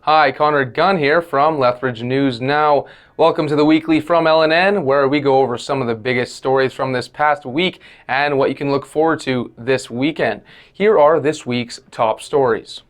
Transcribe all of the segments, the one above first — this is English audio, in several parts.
Hi, Connor Gunn here from Lethbridge News Now. Welcome to the weekly from LNN, where we go over some of the biggest stories from this past week and what you can look forward to this weekend. Here are this week's top stories.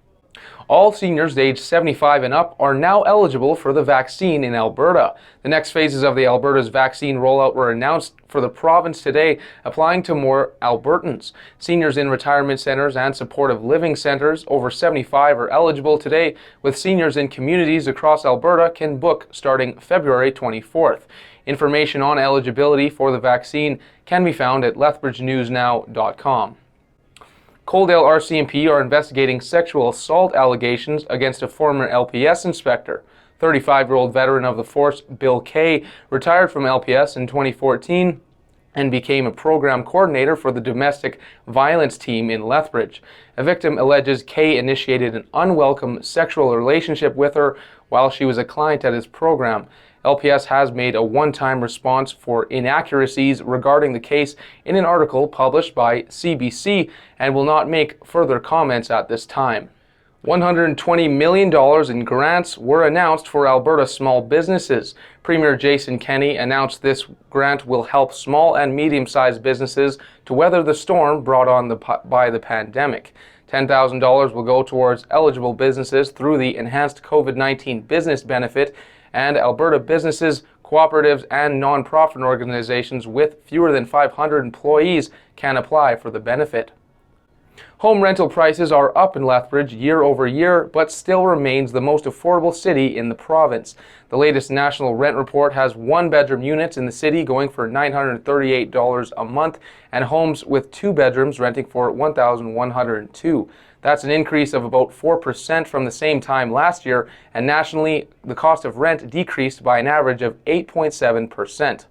All seniors aged 75 and up are now eligible for the vaccine in Alberta. The next phases of the Alberta's vaccine rollout were announced for the province today, applying to more Albertans. Seniors in retirement centres and supportive living centres over 75 are eligible today, with seniors in communities across Alberta can book starting February 24th. Information on eligibility for the vaccine can be found at lethbridgenewsnow.com. Coaldale RCMP are investigating sexual assault allegations against a former LPS inspector. 35-year-old veteran of the force, Bill Kay, retired from LPS in 2014 and became a program coordinator for the domestic violence team in Lethbridge. A victim alleges Kay initiated an unwelcome sexual relationship with her while she was a client at his program. LPS has made a one-time response for inaccuracies regarding the case in an article published by CBC and will not make further comments at this time. $120 million in grants were announced for Alberta small businesses. Premier Jason Kenney announced this grant will help small and medium-sized businesses to weather the storm brought on by the pandemic. $10,000 will go towards eligible businesses through the enhanced COVID-19 business benefit, and Alberta businesses, cooperatives, and non-profit organizations with fewer than 500 employees can apply for the benefit. Home rental prices are up in Lethbridge year over year, but still remains the most affordable city in the province. The latest national rent report has one-bedroom units in the city going for $938 a month, and homes with two bedrooms renting for $1,102. That's an increase of about 4% from the same time last year, and nationally, the cost of rent decreased by an average of 8.7%.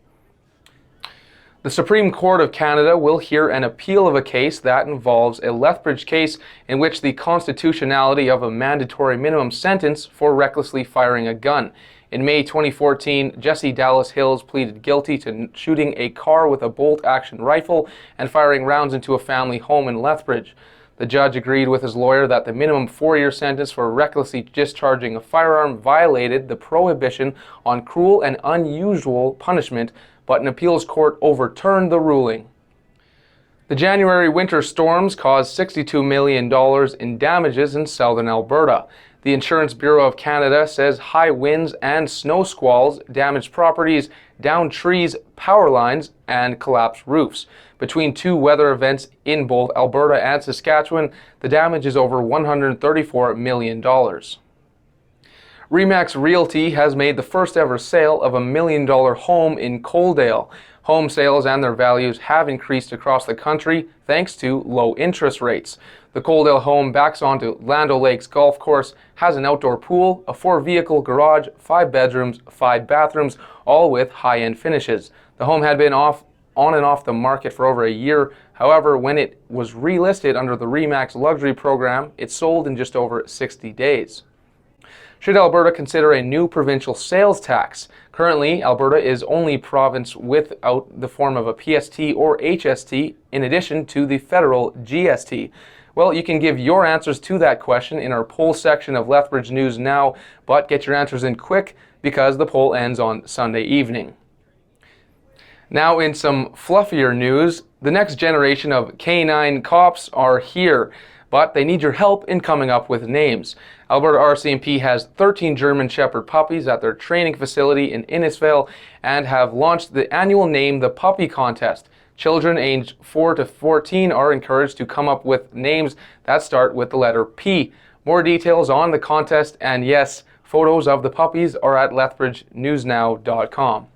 The Supreme Court of Canada will hear an appeal of a case that involves a Lethbridge case in which the constitutionality of a mandatory minimum sentence for recklessly firing a gun. In May 2014, Jesse Dallas Hills pleaded guilty to shooting a car with a bolt-action rifle and firing rounds into a family home in Lethbridge. The judge agreed with his lawyer that the minimum 4-year sentence for recklessly discharging a firearm violated the prohibition on cruel and unusual punishment, but an appeals court overturned the ruling. The January winter storms caused $62 million in damages in southern Alberta. The Insurance Bureau of Canada says high winds and snow squalls damaged properties, downed trees, power lines, and collapsed roofs. Between two weather events in both Alberta and Saskatchewan, the damage is over $134 million. Remax Realty has made the first ever sale of $1 million home in Coaldale. Home sales and their values have increased across the country thanks to low interest rates. The Coaldale home backs onto Land O'Lakes Golf Course, has an outdoor pool, a 4-vehicle garage, 5 bedrooms, 5 bathrooms, all with high-end finishes. The home had been on and off the market for over a year. However, when it was relisted under the Remax Luxury program, it sold in just over 60 days. Should Alberta consider a new provincial sales tax? Currently, Alberta is only province without the form of a PST or HST, in addition to the federal GST. Well, you can give your answers to that question in our poll section of Lethbridge News Now, but get your answers in quick because the poll ends on Sunday evening. Now in some fluffier news, the next generation of K9 cops are here, but they need your help in coming up with names. Alberta RCMP has 13 German Shepherd puppies at their training facility in Innisfail and have launched the annual Name the Puppy contest. Children aged 4 to 14 are encouraged to come up with names that start with the letter P. More details on the contest and yes, photos of the puppies are at lethbridgenewsnow.com.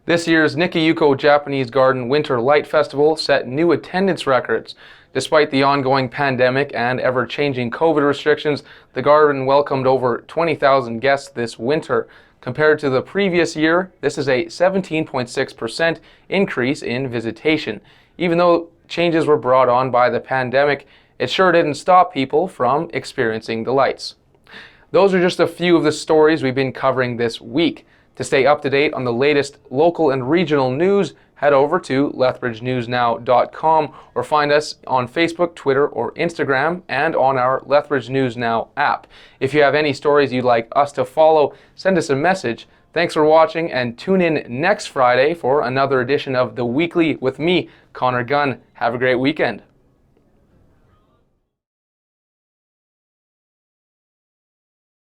This year's Nikiyuko Japanese Garden Winter Light Festival set new attendance records. Despite the ongoing pandemic and ever-changing COVID restrictions, the garden welcomed over 20,000 guests this winter. Compared to the previous year, this is a 17.6% increase in visitation. Even though changes were brought on by the pandemic, it sure didn't stop people from experiencing the lights. Those are just a few of the stories we've been covering this week. To stay up to date on the latest local and regional news, head over to lethbridgenewsnow.com or find us on Facebook, Twitter, or Instagram, and on our Lethbridge News Now app. If you have any stories you'd like us to follow, send us a message. Thanks for watching, and tune in next Friday for another edition of The Weekly with me, Connor Gunn. Have a great weekend.